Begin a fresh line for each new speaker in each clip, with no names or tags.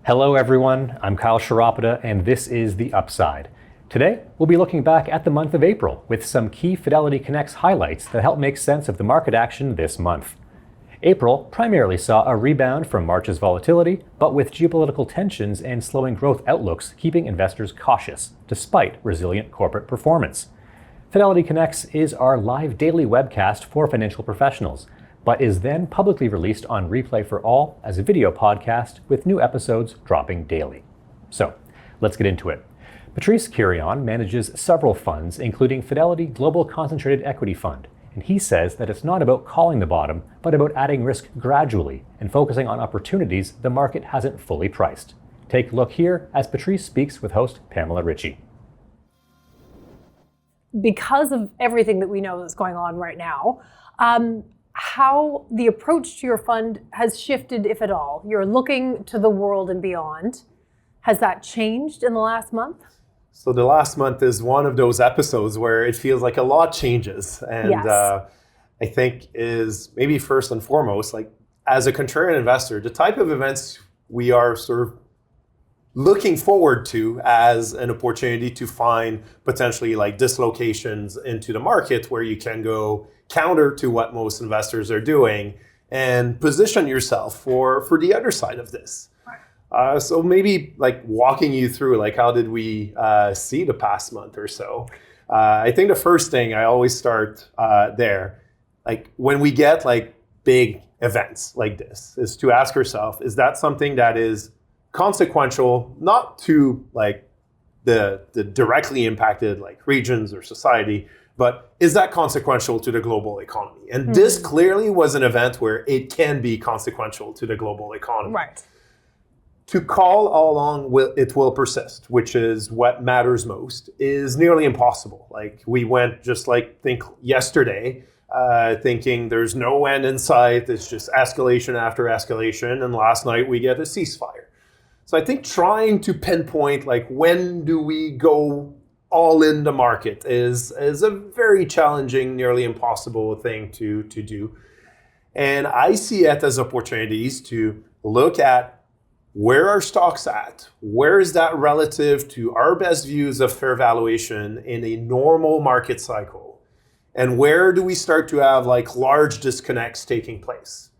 Hello everyone, I'm Kyle Cheropita and this is The Upside. Today, we'll be looking back at the month of April with some key FidelityConnects highlights that help make sense of the market action this month. April primarily saw a rebound from March's volatility, but with geopolitical tensions and slowing growth outlooks keeping investors cautious, despite resilient corporate performance. FidelityConnects is our live daily webcast for financial professionals, but is then publicly released on replay for all as a video podcast with new episodes dropping daily. So, let's get into it. Patrice Kirion manages several funds, including Fidelity Global Concentrated Equity Fund, and he says that it's not about calling the bottom, but about adding risk gradually and focusing on opportunities the market hasn't fully priced. Take a look here as Patrice speaks with host Pamela Ritchie.
Because of everything that we know that's going on right now, how the approach to your fund has shifted, if at all. You're looking to the world and beyond. Has that changed in the last month?
So the last month is one of those episodes where it feels like a lot changes. And
yes.
I think is maybe first and foremost, like as a contrarian investor, the type of events we are sort of looking forward to as an opportunity to find potentially like dislocations into the market where you can go counter to what most investors are doing and position yourself for the other side of this. So maybe like walking you through like how did we see the past month or so. I think the first thing I always start there, like when we get like big events like this, is to ask yourself, is that something that is consequential, not to like the directly impacted like regions or society, but is that consequential to the global economy? And this clearly was an event where it can be consequential to the global economy.
Right.
To call how long it will persist, which is what matters most, is nearly impossible. Like we went just like think yesterday, thinking there's no end in sight, it's just escalation after escalation, and last night we get a ceasefire. So I think trying to pinpoint like when do we go all in the market is a very challenging, nearly impossible thing to do. And I see it as opportunities to look at where are stocks at? Where is that relative to our best views of fair valuation in a normal market cycle? And where do we start to have like large disconnects taking place?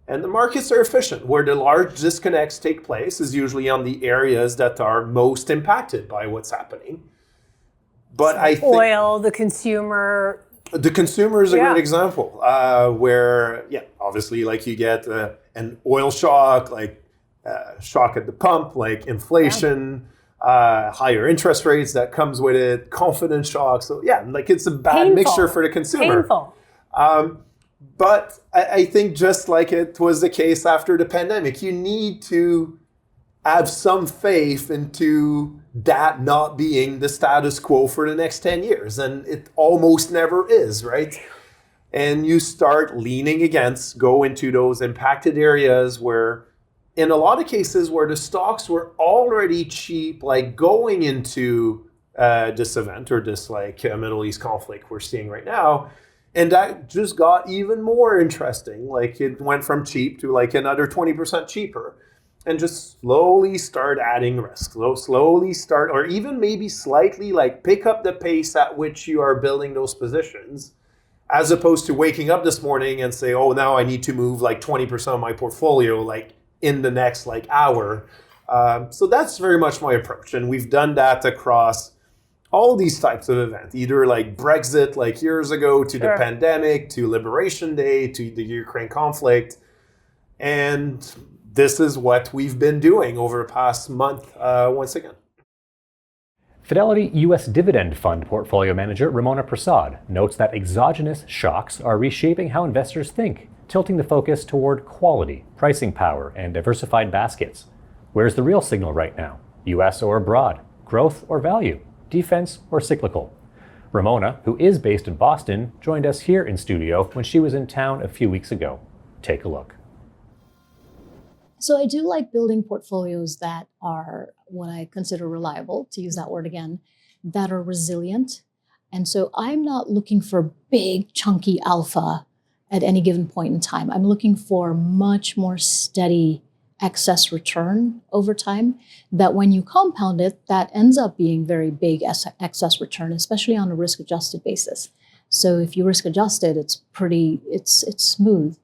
And the markets are efficient. Where the large disconnects take place is usually on the areas that are most impacted by what's happening. But I think
oil, the consumer.
The consumer is a great example where, obviously, like you get an oil shock, like shock at the pump, like inflation, higher interest rates that comes with it, confidence shock. So like it's a bad mixture for the consumer.
Painful.
But I think just like it was the case after the pandemic, you need to have some faith into that not being the status quo for the next 10 years. And it almost never is, right? And you start leaning against, go into those impacted areas where, in a lot of cases where the stocks were already cheap, like going into this event or this like Middle East conflict we're seeing right now. And that just got even more interesting. Like it went from cheap to like another 20% cheaper. And just slowly start adding risk. Slowly start, or even maybe slightly like pick up the pace at which you are building those positions, as opposed to waking up this morning and say, oh, now I need to move like 20% of my portfolio like in the next like hour. So that's very much my approach. And we've done that across all these types of events, either like Brexit like years ago to the pandemic, to Liberation Day, to the Ukraine conflict. And this is what we've been doing over the past month once again.
Fidelity U.S. Dividend Fund portfolio manager Ramona Prasad notes that exogenous shocks are reshaping how investors think, tilting the focus toward quality, pricing power, and diversified baskets. Where's the real signal right now? U.S. or abroad? Growth or value? Defense or cyclical? Ramona, who is based in Boston, joined us here in studio when she was in town a few weeks ago. Take a look.
So I do like building portfolios that are what I consider reliable, to use that word again, that are resilient. And so I'm not looking for big, chunky alpha at any given point in time. I'm looking for much more steady excess return over time, that when you compound it, that ends up being very big excess return, especially on a risk-adjusted basis. So if you risk adjust it, it's smooth.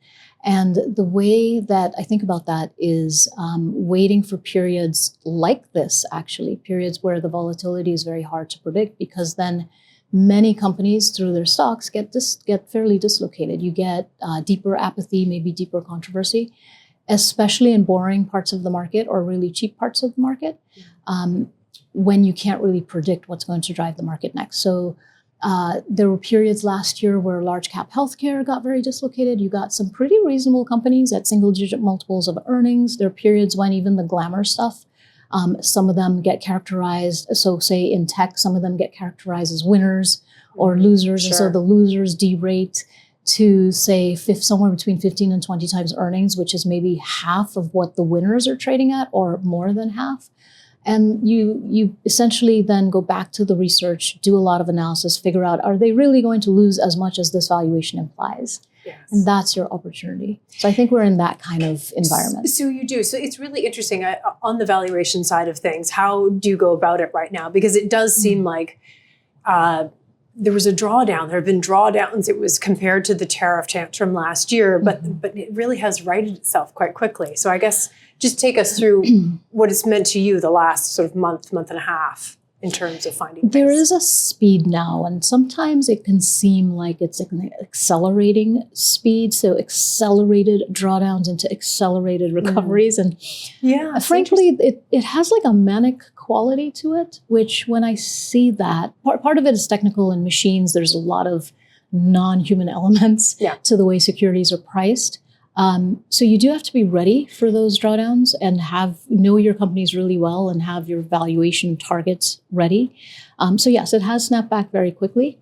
And the way that I think about that is waiting for periods like this, actually, periods where the volatility is very hard to predict, because then many companies through their stocks get fairly dislocated. You get deeper apathy, maybe deeper controversy, especially in boring parts of the market or really cheap parts of the market, when you can't really predict what's going to drive the market next. So there were periods last year where large cap healthcare got very dislocated. You got some pretty reasonable companies at single digit multiples of earnings. There are periods when even the glamour stuff, some of them get characterized, so say in tech, some of them get characterized as winners or losers.
Sure.
And so the losers derate to say somewhere between 15 and 20 times earnings, which is maybe half of what the winners are trading at or more than half. And you essentially then go back to the research, do a lot of analysis, figure out, are they really going to lose as much as this valuation implies?
Yes.
And that's your opportunity. So I think we're in that kind of environment.
So you do. So it's really interesting on the valuation side of things. How do you go about it right now? Because it does seem like there was a drawdown. There have been drawdowns. It was compared to the tariff tantrum last year, but it really has righted itself quite quickly. So I guess just take us through what it's meant to you the last sort of month and a half in terms of finding
There
things.
is a speed now, and sometimes it can seem like it's an accelerating speed. So accelerated drawdowns into accelerated recoveries. And
Yeah.
frankly, it has like a manic quality to it, which when I see that, part of it is technical in machines. There's a lot of non-human elements to the way securities are priced. So you do have to be ready for those drawdowns and know your companies really well and have your valuation targets ready. So yes, it has snapped back very quickly.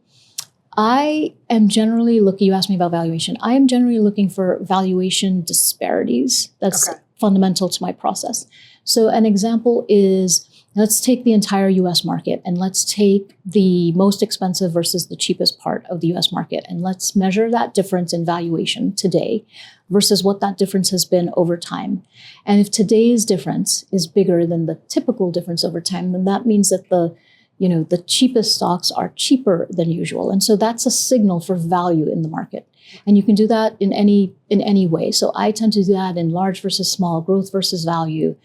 I am generally you asked me about valuation. I am generally looking for valuation disparities. That's fundamental to my process. So an example is, let's take the entire US market and let's take the most expensive versus the cheapest part of the US market. And let's measure that difference in valuation today versus what that difference has been over time. And if today's difference is bigger than the typical difference over time, then that means that the cheapest stocks are cheaper than usual. And so that's a signal for value in the market. And you can do that in any way. So I tend to do that in large versus small, growth versus value,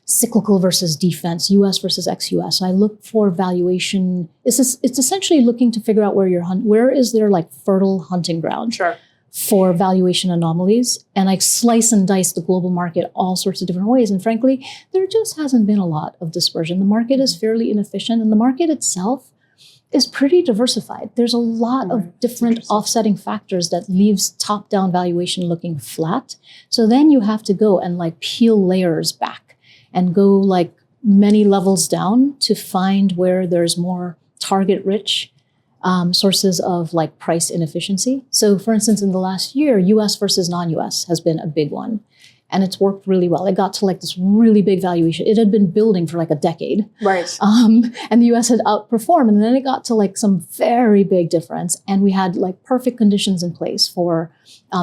cyclical versus defense, US versus ex-US. So I look for valuation. It's essentially looking to figure out where is there like fertile hunting ground for valuation anomalies. And I slice and dice the global market all sorts of different ways. And frankly, there just hasn't been a lot of dispersion. The market is fairly inefficient, and the market itself is pretty diversified. There's a lot of different offsetting factors that leaves top-down valuation looking flat. So then you have to go and like peel layers back and go like many levels down to find where there's more target-rich sources of like price inefficiency. So for instance, in the last year, US versus non-US has been a big one. And it's worked really well. It got to like this really big valuation. It had been building for like a decade.
Right.
And the US had outperformed. And then it got to like some very big difference. And we had like perfect conditions in place for,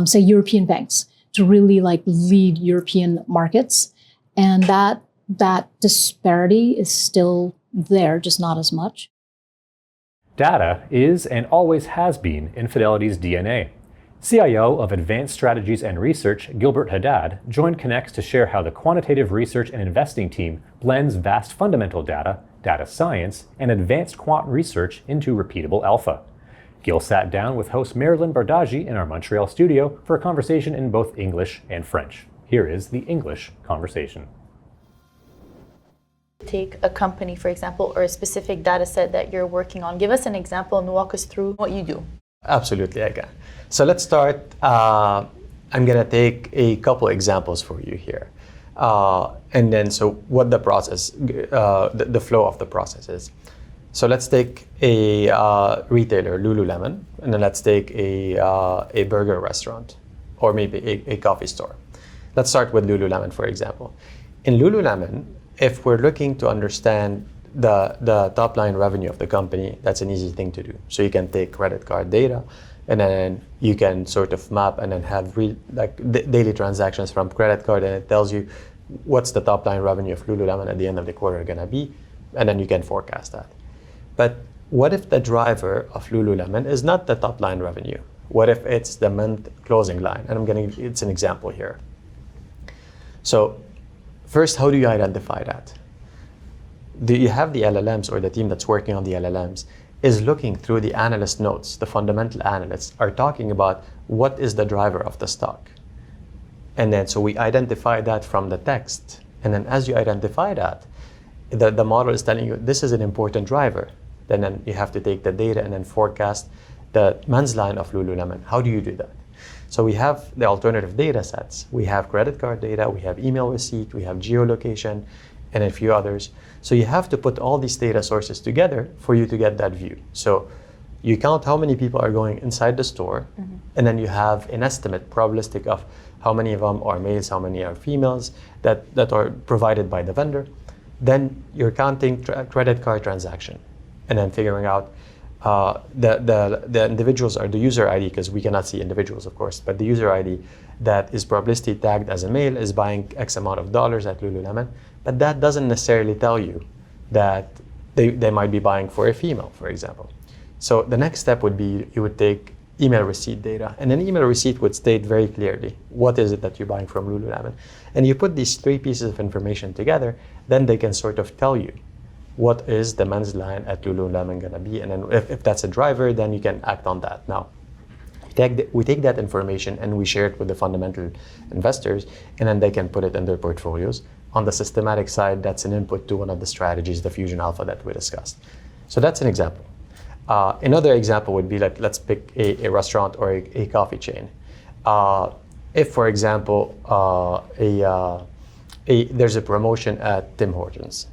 say, European banks to really like lead European markets. And that disparity is still there, just not as much.
Data is and always has been in Fidelity's DNA. CIO of Advanced Strategies and Research, Gilbert Haddad, joined Connects to share how the quantitative research and investing team blends vast fundamental data, data science, and advanced quant research into repeatable alpha. Gil sat down with host Marilyn Bardagi in our Montreal studio for a conversation in both English and French. Here is the English conversation.
Take a company, for example, or a specific data set that you're working on. Give us an example and walk us through what you do.
Absolutely, I can. So let's start. I'm going to take a couple examples for you here. And then, so what the process, the flow of the process is. So let's take a retailer, Lululemon, and then let's take a burger restaurant, or maybe a coffee store. Let's start with Lululemon, for example. In Lululemon, if we're looking to understand the top line revenue of the company, that's an easy thing to do. So you can take credit card data, and then you can sort of map and then have daily transactions from credit card, and it tells you what's the top line revenue of Lululemon at the end of the quarter going to be, and then you can forecast that. But what if the driver of Lululemon is not the top line revenue? What if it's the month closing line? And it's an example here. So first, how do you identify that? Do you have the LLMs, or the team that's working on the LLMs is looking through the analyst notes? The fundamental analysts are talking about what is the driver of the stock. And then so we identify that from the text. And then as you identify that, the model is telling you this is an important driver. Then you have to take the data and then forecast the month's line of Lululemon. How do you do that? So we have the alternative data sets. We have credit card data, we have email receipt, we have geolocation, and a few others. So you have to put all these data sources together for you to get that view. So you count how many people are going inside the store, and then you have an estimate, probabilistic, of how many of them are males, how many are females, that are provided by the vendor. Then you're counting credit card transaction, and then figuring out the individuals, are the user ID, because we cannot see individuals, of course, but the user ID that is probabilistically tagged as a male is buying X amount of dollars at Lululemon, but that doesn't necessarily tell you that they might be buying for a female, for example. So the next step would be you would take email receipt data, and an email receipt would state very clearly what is it that you're buying from Lululemon. And you put these three pieces of information together, then they can sort of tell you what is the men's line at Lululemon gonna be, and then if that's a driver, then you can act on that. Now, we take that information and we share it with the fundamental investors, and then they can put it in their portfolios. On the systematic side, that's an input to one of the strategies, the Fusion Alpha that we discussed. So that's an example. Another example would be, like, let's pick a restaurant or a coffee chain. If, for example, there's a promotion at Tim Hortons,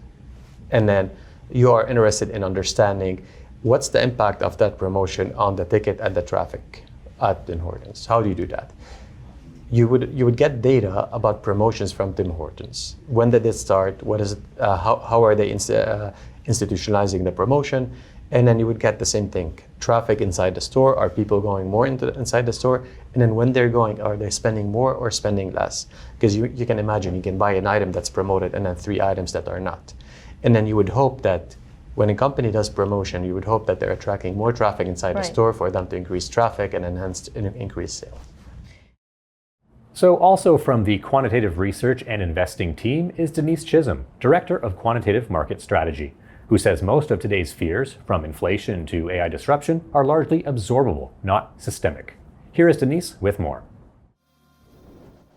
and then you are interested in understanding what's the impact of that promotion on the ticket and the traffic at Tim Hortons. How do you do that? You would get data about promotions from Tim Hortons. When did it start? What is it? How are they institutionalizing the promotion? And then you would get the same thing. Traffic inside the store. Are people going more inside the store? And then when they're going, are they spending more or spending less? Because you can imagine, you can buy an item that's promoted and then 3 items that are not. And then you would hope that when a company does promotion, you would hope that they're attracting more traffic inside the store for them to increase traffic and enhance increase sales.
So also from the quantitative research and investing team is Denise Chisholm, Director of Quantitative Market Strategy, who says most of today's fears, from inflation to AI disruption, are largely absorbable, not systemic. Here is Denise with more.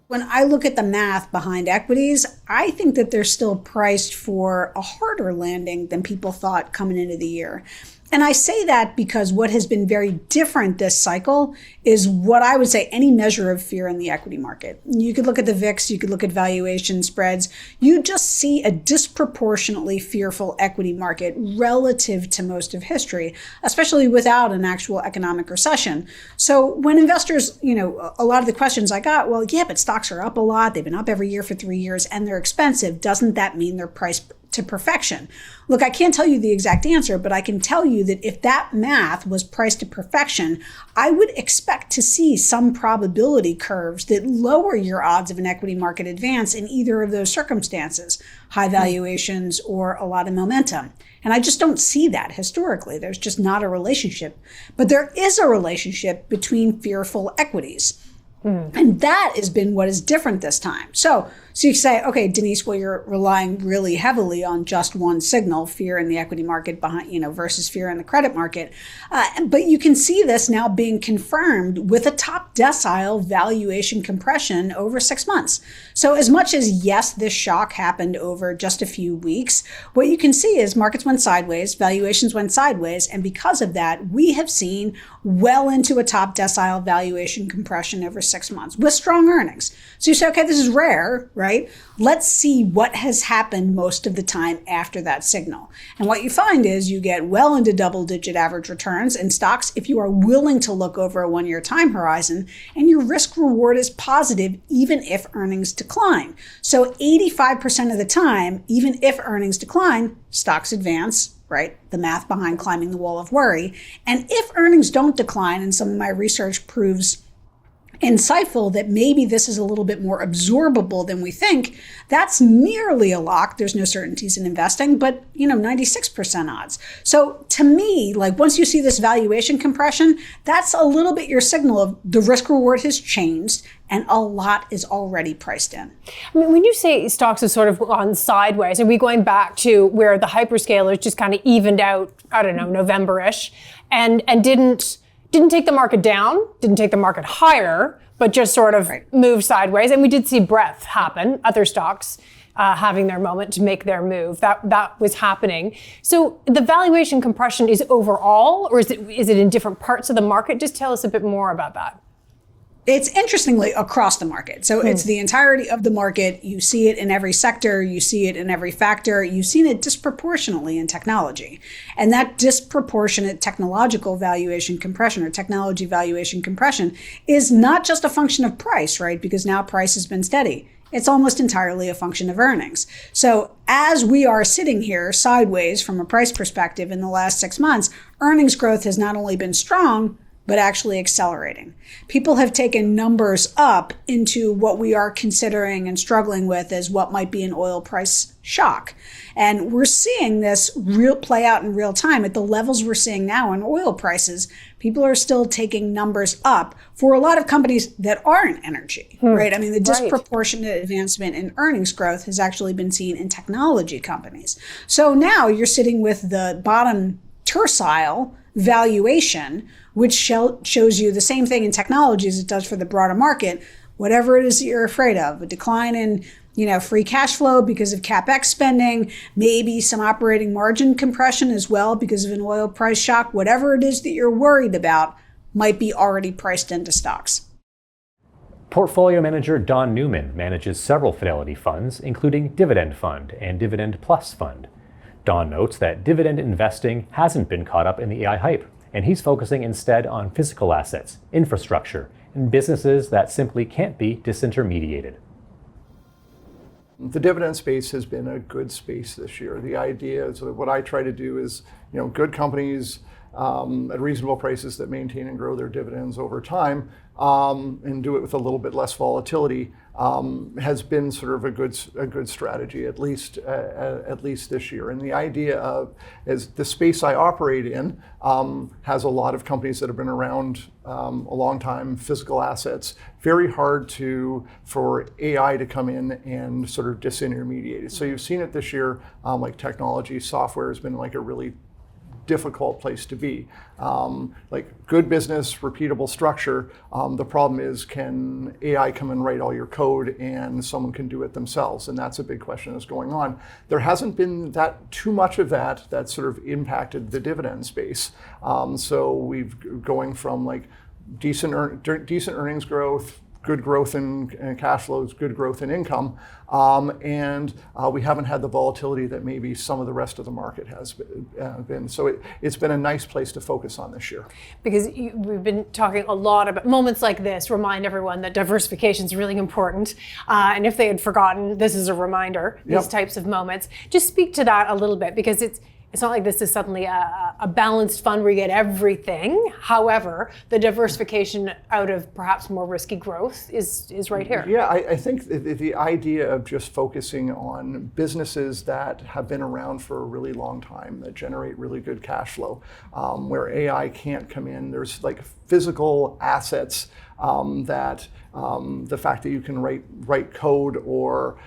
When I look at the math behind equities, I think that they're still priced for a harder landing than people thought coming into the year. And I say that because what has been very different this cycle is what I would say any measure of fear in the equity market. You could look at the VIX, you could look at valuation spreads. You just see a disproportionately fearful equity market relative to most of history, especially without an actual economic recession. So when investors, a lot of the questions I got, well, yeah, but stocks are up a lot. They've been up every year for 3 years and they're expensive. Doesn't that mean they're priced to perfection? Look, I can't tell you the exact answer, but I can tell you that if that math was priced to perfection, I would expect to see some probability curves that lower your odds of an equity market advance in either of those circumstances, high valuations or a lot of momentum. And I just don't see that historically. There's just not a relationship. But there is a relationship between fearful equities. And that has been what is different this time. So you say, okay, Denise, well, you're relying really heavily on just one signal, fear in the equity market versus fear in the credit market. But you can see this now being confirmed with a top decile valuation compression over 6 months. So as much as, yes, this shock happened over just a few weeks, what you can see is markets went sideways, valuations went sideways. And because of that, we have seen well into a top decile valuation compression over 6 months with strong earnings. So you say, okay, this is rare, right? right? Let's see what has happened most of the time after that signal. And what you find is you get well into double-digit average returns in stocks if you are willing to look over a 1-year time horizon, and your risk reward is positive even if earnings decline. So 85% of the time, even if earnings decline, stocks advance, right? The math behind climbing the wall of worry. And if earnings don't decline, and some of my research proves insightful that maybe this is a little bit more absorbable than we think, that's nearly a lock. There's no certainties in investing, but 96% odds. So to me, like once you see this valuation compression, that's a little bit your signal of the risk reward has changed and a lot is already priced in.
I mean, when you say stocks have sort of gone sideways, are we going back to where the hyperscalers just kind of evened out, I don't know, November-ish, and didn't take the market down, didn't take the market higher, but just sort of moved sideways. And we did see breadth happen, other stocks having their moment to make their move. That was happening. So the valuation compression is overall, or is it in different parts of the market? Just tell us a bit more about that.
It's interestingly across the market. So it's the entirety of the market. You see it in every sector. You see it in every factor. You've seen it disproportionately in technology. And that disproportionate technological valuation compression or technology valuation compression is not just a function of price, right? Because now price has been steady. It's almost entirely a function of earnings. So as we are sitting here sideways from a price perspective in the last 6 months, earnings growth has not only been strong, but actually accelerating. People have taken numbers up into what we are considering and struggling with as what might be an oil price shock. And we're seeing this play out in real time at the levels we're seeing now in oil prices. People are still taking numbers up for a lot of companies that aren't energy, right? I mean, the disproportionate advancement in earnings growth has actually been seen in technology companies. So now you're sitting with the bottom tercile valuation, which shows you the same thing in technology as it does for the broader market. Whatever it is that you're afraid of, a decline in free cash flow because of CapEx spending, maybe some operating margin compression as well because of an oil price shock, whatever it is that you're worried about might be already priced into stocks.
Portfolio manager Don Newman manages several Fidelity funds, including Dividend Fund and Dividend Plus Fund. Don notes that dividend investing hasn't been caught up in the AI hype, and he's focusing instead on physical assets, infrastructure, and businesses that simply can't be disintermediated.
The dividend space has been a good space this year. The idea is what I try to do is, good companies at reasonable prices that maintain and grow their dividends over time and do it with a little bit less volatility has been sort of a good strategy, at least this year. And the idea is the space I operate in has a lot of companies that have been around a long time, physical assets, very hard for AI to come in and sort of disintermediate it. So you've seen it this year, like technology, software has been like a really difficult place to be. Like good business, repeatable structure. The problem is, can AI come and write all your code and someone can do it themselves? And that's a big question that's going on. There hasn't been too much of that sort of impacted the dividend space. So we've going from like decent earnings growth, good growth in cash flows, good growth in income, and we haven't had the volatility that maybe some of the rest of the market has been. So it's been a nice place to focus on this year.
Because we've been talking a lot about moments like this, remind everyone that diversification is really important. And if they had forgotten, this is a reminder, these types of moments. Just speak to that a little bit, because it's not like this is suddenly a balanced fund where you get everything. However, the diversification out of perhaps more risky growth is right here.
Yeah, I think the idea of just focusing on businesses that have been around for a really long time, that generate really good cash flow, where AI can't come in. There's like physical assets that the fact that you can write code or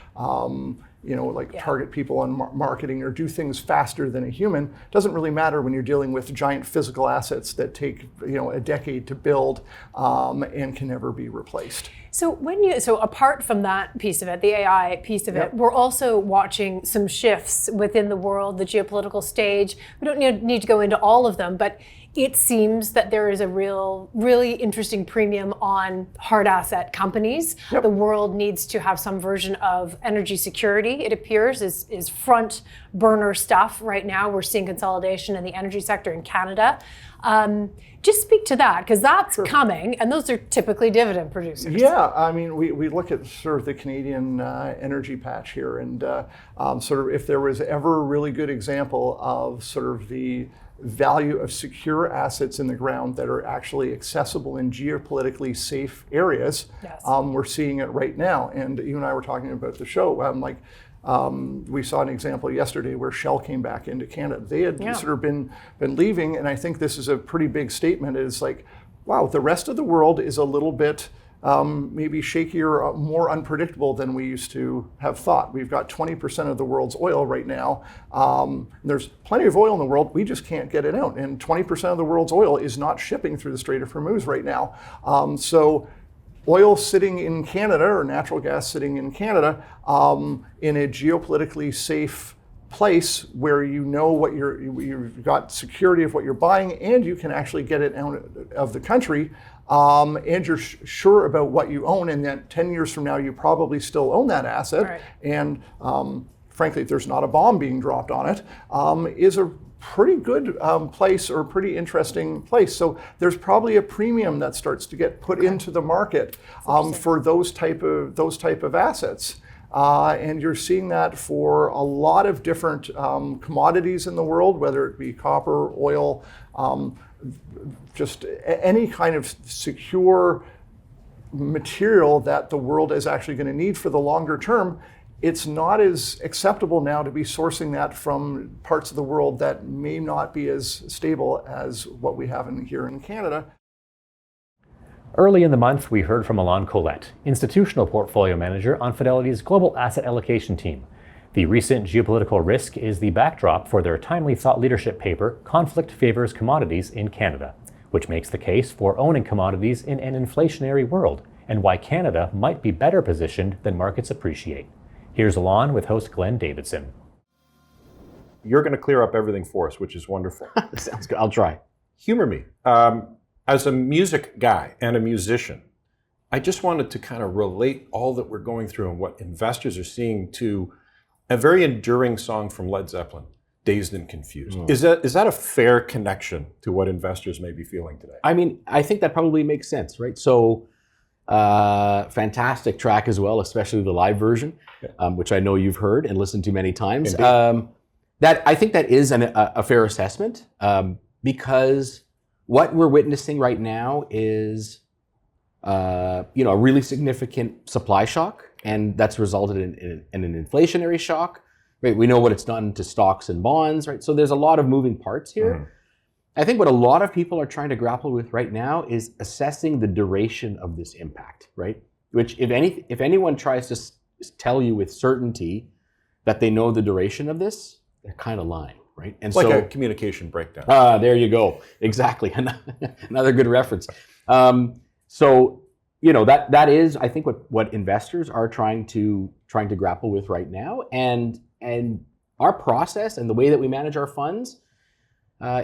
target people on marketing or do things faster than a human doesn't really matter when you're dealing with giant physical assets that take a decade to build and can never be replaced.
So apart from that piece of it, the AI piece of it, we're also watching some shifts within the world, the geopolitical stage. We don't need to go into all of them, but it seems that there is a really interesting premium on hard asset companies.
Yep.
The world needs to have some version of energy security, it appears, is front burner stuff right now. We're seeing consolidation in the energy sector in Canada. Just speak to that, because that's coming, and those are typically dividend producers.
Yeah, I mean, we look at sort of the Canadian energy patch here, and sort of if there was ever a really good example of sort of the value of secure assets in the ground that are actually accessible in geopolitically safe areas,
Yes.
We're seeing it right now. And you and I were talking about the show, we saw an example yesterday where Shell came back into Canada. They had sort of been leaving, and I think this is a pretty big statement. It's like, wow, the rest of the world is a little bit maybe shakier, more unpredictable than we used to have thought. We've got 20% of the world's oil right now. There's plenty of oil in the world, we just can't get it out. And 20% of the world's oil is not shipping through the Strait of Hormuz right now. So oil sitting in Canada, or natural gas sitting in Canada, in a geopolitically safe place where you know what you've got security of what you're buying, and you can actually get it out of the country, and you're sure about what you own, and that 10 years from now you probably still own that asset,
Right.
and frankly, if there's not a bomb being dropped on it, is a pretty good place, or pretty interesting place. So there's probably a premium that starts to get put into the market for those type of assets. And you're seeing that for a lot of different commodities in the world, whether it be copper, oil, just any kind of secure material that the world is actually going to need for the longer term. It's not as acceptable now to be sourcing that from parts of the world that may not be as stable as what we have here in Canada.
Early in the month, we heard from Alon Collette, institutional portfolio manager on Fidelity's global asset allocation team. The recent geopolitical risk is the backdrop for their timely thought leadership paper, Conflict Favors Commodities in Canada, which makes the case for owning commodities in an inflationary world, and why Canada might be better positioned than markets appreciate. Here's Alon with host Glenn Davidson.
You're going to clear up everything for us, which is wonderful.
Sounds good. I'll try.
Humor me. As a music guy and a musician, I just wanted to kind of relate all that we're going through and what investors are seeing to a very enduring song from Led Zeppelin, Dazed and Confused. Is that a fair connection to what investors may be feeling today?
I mean, I think that probably makes sense, right? So, fantastic track as well, especially the live version, which I know you've heard and listened to many times. That I think that is a fair assessment, because what we're witnessing right now is, a really significant supply shock, and that's resulted in an inflationary shock. Right? We know what it's done to stocks and bonds, right? So there's a lot of moving parts here. Mm-hmm. I think what a lot of people are trying to grapple with right now is assessing the duration of this impact, right? Which, if anyone tries to tell you with certainty that they know the duration of this, they're kind of lying. Right? And
like
so,
a communication breakdown.
There you go. Exactly. Another good reference. So, that is, I think, what investors are trying to grapple with right now. And our process and the way that we manage our funds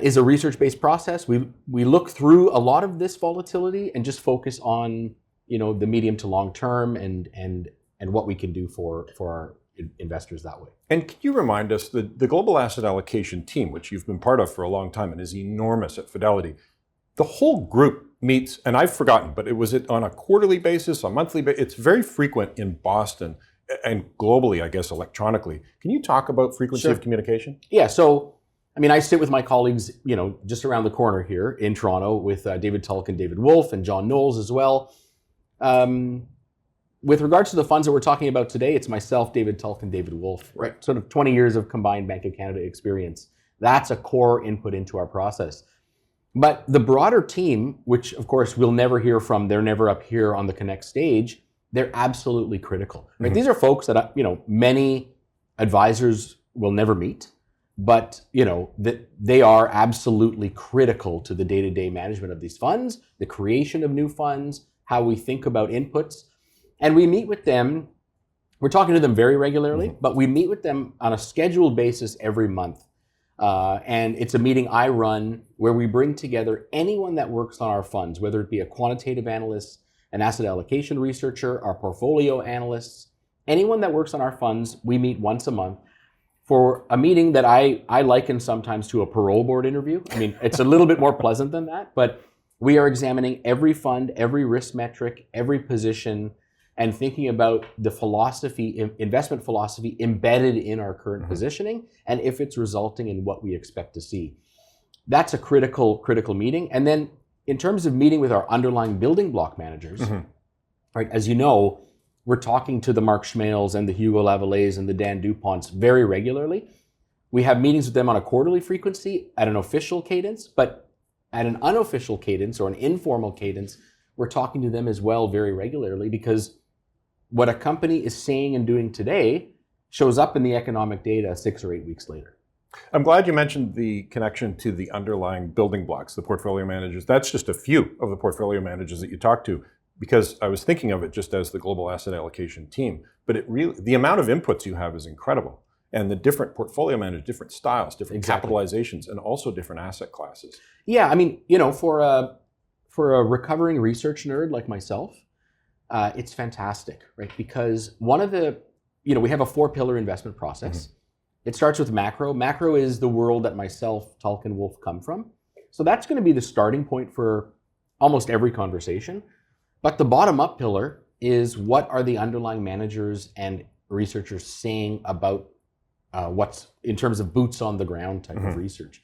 is a research-based process. We look through a lot of this volatility and just focus on, the medium to long term and what we can do for our investors that way.
And can you remind us, the global asset allocation team, which you've been part of for a long time and is enormous at Fidelity, the whole group meets, and I've forgotten, but was it on a quarterly basis, a monthly basis? It's very frequent in Boston and globally, I guess, electronically. Can you talk about frequency of communication?
Yeah, so, I sit with my colleagues, just around the corner here in Toronto with David Tulk and David Wolf and John Knowles as well. With regards to the funds that we're talking about today, it's myself, David Tulk, and David Wolf, right? Sort of 20 years of combined Bank of Canada experience. That's a core input into our process. But the broader team, which of course we'll never hear from, they're never up here on the Connect stage, they're absolutely critical. Right? Mm-hmm. These are folks that, many advisors will never meet, but, that they are absolutely critical to the day-to-day management of these funds, the creation of new funds, how we think about inputs. And we meet with them, we're talking to them very regularly, but we meet with them on a scheduled basis every month And it's a meeting I run where we bring together anyone that works on our funds, whether it be a quantitative analyst, an asset allocation researcher, our portfolio analysts, anyone that works on our funds. We meet once a month for a meeting that I liken sometimes to a parole board interview. I mean, it's a little bit more pleasant than that, but we are examining every fund, every risk metric, every position, and thinking about the philosophy, investment philosophy embedded in our current positioning, and if it's resulting in what we expect to see. That's a critical meeting. And then in terms of meeting with our underlying building block managers, right, as you know, we're talking to the Mark Schmales and the Hugo Lavallées and the Dan DuPonts very regularly. We have meetings with them on a quarterly frequency at an official cadence, but at an unofficial cadence or an informal cadence, we're talking to them as well very regularly, because what a company is saying and doing today shows up in the economic data 6 or 8 weeks later.
I'm glad you mentioned the connection to the underlying building blocks, the portfolio managers. That's just a few of the portfolio managers that you talk to, because I was thinking of it just as the global asset allocation team. But it really, the amount of inputs you have is incredible. And the different portfolio managers, different styles, different capitalizations, and also different asset classes.
Yeah, I mean, you know, for a recovering research nerd like myself, it's fantastic, right? Because one of the, you know, we have a 4-pillar investment process. It starts with macro. Macro is the world that myself, Tulk, and Wolf come from. So that's going to be the starting point for almost every conversation. But the bottom-up pillar is, what are the underlying managers and researchers saying about what's in terms of boots on the ground type of research.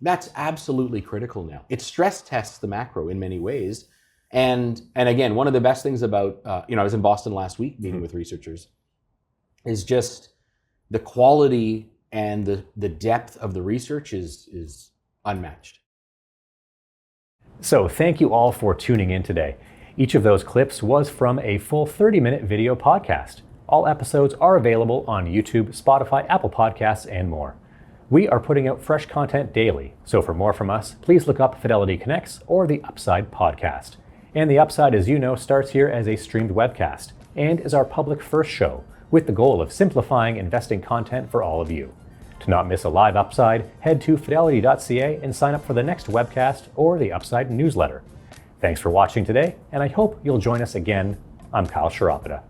That's absolutely critical now. It stress tests the macro in many ways. And again, one of the best things about, I was in Boston last week meeting with researchers, is just the quality and the depth of the research is unmatched.
So thank you all for tuning in today. Each of those clips was from a full 30-minute video podcast. All episodes are available on YouTube, Spotify, Apple Podcasts, and more. We are putting out fresh content daily, so for more from us, please look up Fidelity Connects or the Upside podcast. And the Upside, as you know, starts here as a streamed webcast and is our public first show, with the goal of simplifying investing content for all of you. To not miss a live Upside, head to fidelity.ca and sign up for the next webcast or the Upside newsletter. Thanks for watching today, and I hope you'll join us again. I'm Kyle Cheropita.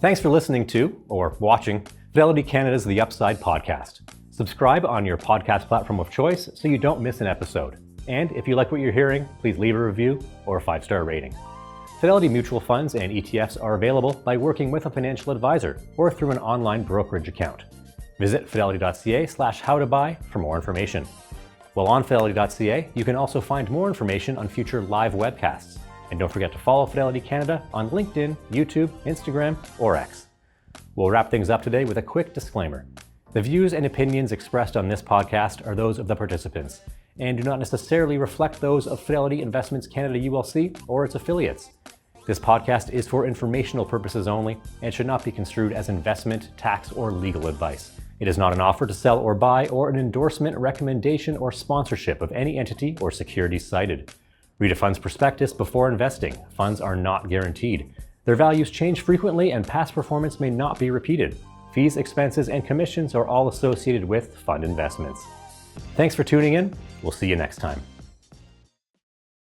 Thanks for listening to, or watching, Fidelity Canada's The Upside podcast. Subscribe on your podcast platform of choice so you don't miss an episode. And if you like what you're hearing, please leave a review or a 5-star rating. Fidelity mutual funds and ETFs are available by working with a financial advisor or through an online brokerage account. Visit fidelity.ca/howtobuy for more information. While on fidelity.ca, you can also find more information on future live webcasts. And don't forget to follow Fidelity Canada on LinkedIn, YouTube, Instagram, or X. We'll wrap things up today with a quick disclaimer. The views and opinions expressed on this podcast are those of the participants and do not necessarily reflect those of Fidelity Investments Canada ULC or its affiliates. This podcast is for informational purposes only and should not be construed as investment, tax, or legal advice. It is not an offer to sell or buy or an endorsement, recommendation, or sponsorship of any entity or securities cited. Read a fund's prospectus before investing. Funds are not guaranteed. Their values change frequently and past performance may not be repeated. Fees, expenses, and commissions are all associated with fund investments. Thanks for tuning in. We'll see you next time.